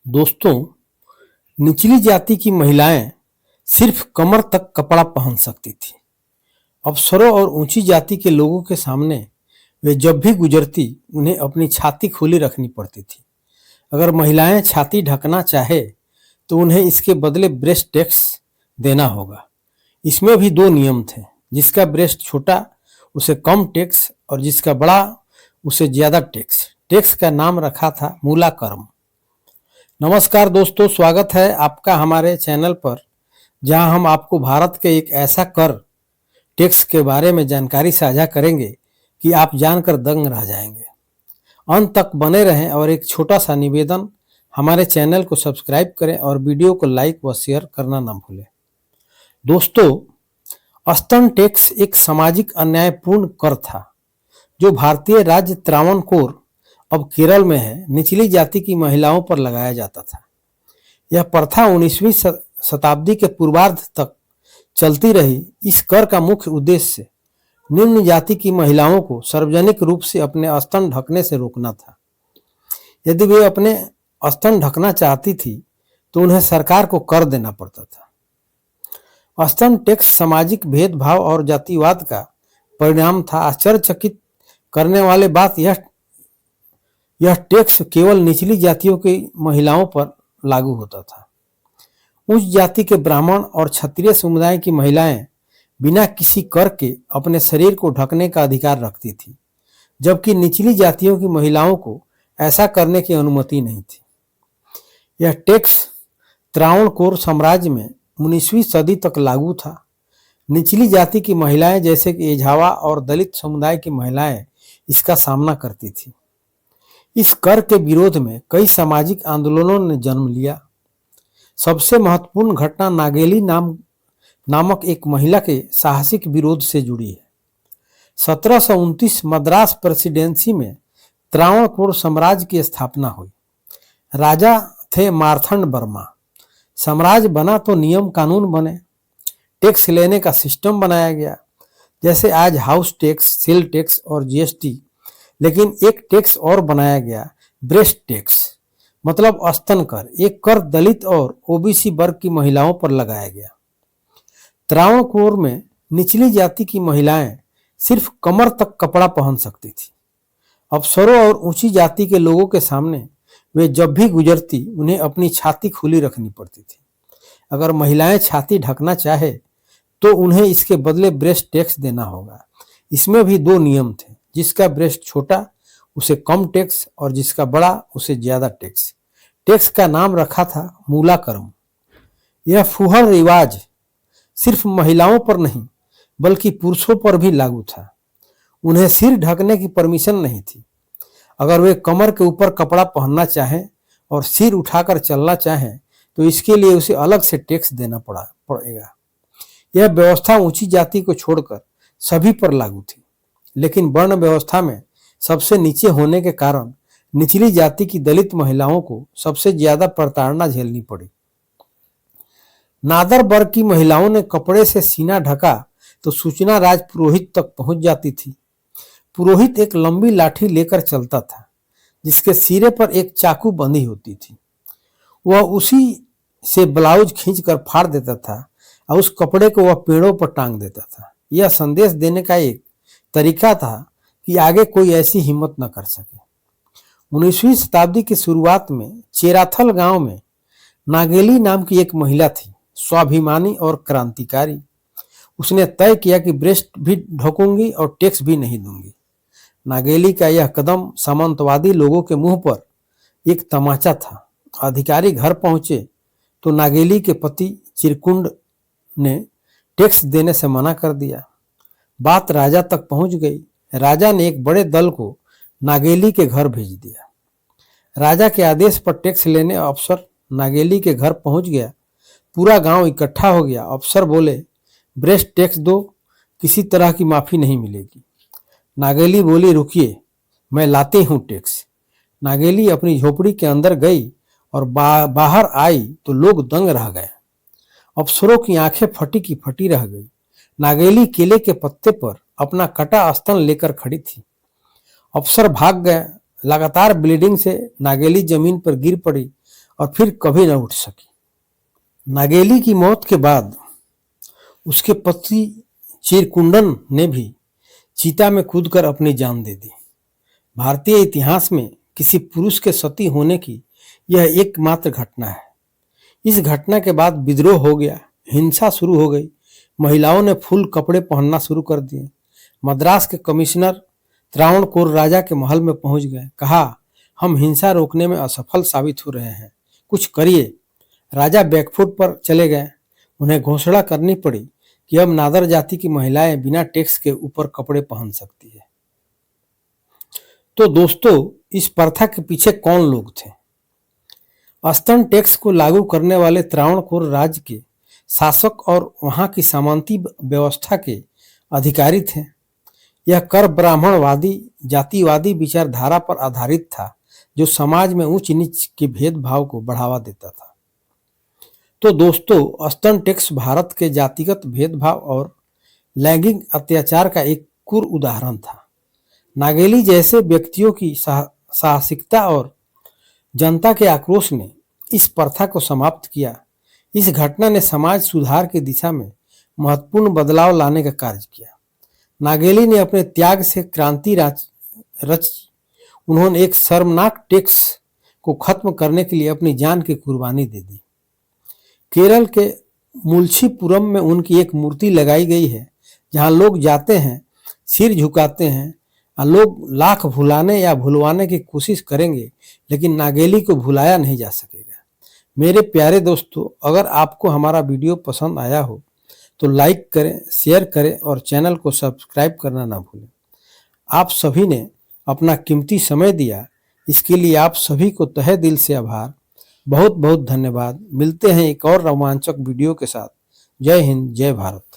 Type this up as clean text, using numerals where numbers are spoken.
दोस्तों, निचली जाति की महिलाएं सिर्फ कमर तक कपड़ा पहन सकती थी। अफसरों और ऊंची जाति के लोगों के सामने वे जब भी गुजरती उन्हें अपनी छाती खुली रखनी पड़ती थी। अगर महिलाएं छाती ढकना चाहे तो उन्हें इसके बदले ब्रेस्ट टैक्स देना होगा। इसमें भी दो नियम थे, जिसका ब्रेस्ट छोटा उसे कम टैक्स और जिसका बड़ा उसे ज्यादा टैक्स। टैक्स का नाम रखा था मूलाकर्म। नमस्कार दोस्तों, स्वागत है आपका हमारे चैनल पर, जहां हम आपको भारत के एक ऐसा कर टैक्स के बारे में जानकारी साझा करेंगे कि आप जानकर दंग रह जाएंगे। अंत तक बने रहें और एक छोटा सा निवेदन, हमारे चैनल को सब्सक्राइब करें और वीडियो को लाइक व शेयर करना न भूलें। दोस्तों, स्तन टैक्स एक सामाजिक अन्यायपूर्ण कर था जो भारतीय राज्य त्रावणकोर, अब केरल में है, निचली जाति की महिलाओं पर लगाया जाता था। यह प्रथा 19वीं शताब्दी के पूर्वार्ध तक चलती रही। इस कर का मुख्य उद्देश्य निम्न जाति की महिलाओं को सार्वजनिक रूप से अपने स्तन ढकने से रोकना था। यदि वे अपने स्तन ढकना चाहती थी तो उन्हें सरकार को कर देना पड़ता था। स्तन टैक्स सामाजिक भेदभाव और जातिवाद का परिणाम था। आश्चर्यचकित करने वाली बात यह टैक्स केवल निचली जातियों की महिलाओं पर लागू होता था। उच्च जाति के ब्राह्मण और क्षत्रिय समुदाय की महिलाएं बिना किसी कर के अपने शरीर को ढकने का अधिकार रखती थी, जबकि निचली जातियों की महिलाओं को ऐसा करने की अनुमति नहीं थी। यह टैक्स त्रावणकोर साम्राज्य में 19वीं सदी तक लागू था। निचली जाति की महिलाएं जैसे कि एझावा और दलित समुदाय की महिलाएं इसका सामना करती थी। इस कर के विरोध में कई सामाजिक आंदोलनों ने जन्म लिया। सबसे महत्वपूर्ण घटना नागेली नामक एक महिला के साहसिक विरोध से जुड़ी है। 1729 मद्रास प्रेसिडेंसी में त्रावणकोर साम्राज्य की स्थापना हुई। राजा थे मार्तंड वर्मा। साम्राज्य बना तो नियम कानून बने, टैक्स लेने का सिस्टम बनाया गया, जैसे आज हाउस टैक्स, सेल टैक्स और जीएसटी। लेकिन एक टैक्स और बनाया गया, ब्रेस्ट टैक्स, मतलब स्तन कर। एक कर दलित और ओबीसी वर्ग की महिलाओं पर लगाया गया। त्रावणकोर में निचली जाति की महिलाएं सिर्फ कमर तक कपड़ा पहन सकती थी। अफसरों और ऊंची जाति के लोगों के सामने वे जब भी गुजरती उन्हें अपनी छाती खुली रखनी पड़ती थी। अगर महिलाएं छाती ढकना चाहे तो उन्हें इसके बदले ब्रेस्ट टैक्स देना होगा। इसमें भी दो नियम थे, जिसका ब्रेस्ट छोटा उसे कम टैक्स और जिसका बड़ा उसे ज्यादा टैक्स। टैक्स का नाम रखा था मूलाकर्म। यह फूहड़ रिवाज सिर्फ महिलाओं पर नहीं बल्कि पुरुषों पर भी लागू था। उन्हें सिर ढकने की परमिशन नहीं थी। अगर वे कमर के ऊपर कपड़ा पहनना चाहें और सिर उठाकर चलना चाहें तो इसके लिए उसे अलग से टैक्स देना पड़ेगा। यह व्यवस्था ऊंची जाति को छोड़कर सभी पर लागू थी, लेकिन वर्ण व्यवस्था में सबसे नीचे होने के कारण निचली जाति की दलित महिलाओं को सबसे ज्यादा प्रताड़ना झेलनी पड़ी। नादर वर्ग की महिलाओं ने कपड़े से सीना ढका तो सूचना राज पुरोहित तक पहुंच जाती थी। पुरोहित एक लंबी लाठी लेकर चलता था, जिसके सिरे पर एक चाकू बंधी होती थी। वह उसी से ब्लाउज खींचकर फाड़ देता था और उस कपड़े को वह पेड़ों पर टांग देता था। यह संदेश देने का एक तरीका था कि आगे कोई ऐसी हिम्मत न कर सके। 19वीं शताब्दी की शुरुआत में चेराथल गांव में नागेली नाम की एक महिला थी, स्वाभिमानी और क्रांतिकारी। उसने तय किया कि ब्रेस्ट भी ढकूंगी और टैक्स भी नहीं दूंगी। नागेली का यह कदम सामंतवादी लोगों के मुंह पर एक तमाचा था। अधिकारी घर पहुंचे तो नागेली के पति चिरकुंड ने टैक्स देने से मना कर दिया। बात राजा तक पहुंच गई। राजा ने एक बड़े दल को नागेली के घर भेज दिया। राजा के आदेश पर टैक्स लेने अफसर नागेली के घर पहुंच गया। पूरा गांव इकट्ठा हो गया। अफसर बोले, ब्रेस्ट टैक्स दो, किसी तरह की माफी नहीं मिलेगी। नागेली बोली, रुकिए, मैं लाती हूं टैक्स। नागेली अपनी झोपड़ी के अंदर गई और बाहर आई तो लोग दंग रह गए। अफसरों की आंखें फटी की फटी रह गई। नागेली केले के पत्ते पर अपना कटा स्तन लेकर खड़ी थी। अफसर भाग गए। लगातार ब्लीडिंग से नागेली जमीन पर गिर पड़ी और फिर कभी न उठ सकी। नागेली की मौत के बाद उसके पति चिरकुंडन ने भी चीता में कूदकर अपनी जान दे दी। भारतीय इतिहास में किसी पुरुष के सती होने की यह एकमात्र घटना है। इस घटना के बाद विद्रोह हो गया, हिंसा शुरू हो गई, महिलाओं ने फुल कपड़े पहनना शुरू कर दिए। मद्रास के कमिश्नर त्रावणकोर राजा के महल में पहुंच गए, कहा हम हिंसा रोकने में असफल साबित हो रहे हैं, कुछ करिए। राजा बैकफुट पर चले गए। उन्हें घोषणा करनी पड़ी कि अब नादर जाति की महिलाएं बिना टैक्स के ऊपर कपड़े पहन सकती है। तो दोस्तों, इस प्रथा के पीछे कौन लोग थे? स्तन टैक्स को लागू करने वाले त्रावणकोर राज्य के शासक और वहां की सामंती व्यवस्था के अधिकारी थे। यह कर ब्राह्मणवादी जातिवादी विचारधारा पर आधारित था, जो समाज में ऊंच नीच के भेदभाव को बढ़ावा देता था। तो दोस्तों, स्तन टैक्स भारत के जातिगत भेदभाव और लैंगिक अत्याचार का एक क्रूर उदाहरण था। नागेली जैसे व्यक्तियों की साहसिकता और जनता के आक्रोश ने इस प्रथा को समाप्त किया। इस घटना ने समाज सुधार की दिशा में महत्वपूर्ण बदलाव लाने का कार्य किया। नागेली ने अपने त्याग से क्रांति रची। उन्होंने एक शर्मनाक टैक्स को खत्म करने के लिए अपनी जान की कुर्बानी दे दी। केरल के मुल्शीपुरम में उनकी एक मूर्ति लगाई गई है, जहां लोग जाते हैं, सिर झुकाते हैं। लोग लाख भुलाने या भुलवाने की कोशिश करेंगे, लेकिन नागेली को भुलाया नहीं जा सकेगा। मेरे प्यारे दोस्तों, अगर आपको हमारा वीडियो पसंद आया हो तो लाइक करें, शेयर करें और चैनल को सब्सक्राइब करना ना भूलें। आप सभी ने अपना कीमती समय दिया, इसके लिए आप सभी को तहे दिल से आभार। बहुत बहुत धन्यवाद। मिलते हैं एक और रोमांचक वीडियो के साथ। जय हिंद, जय भारत।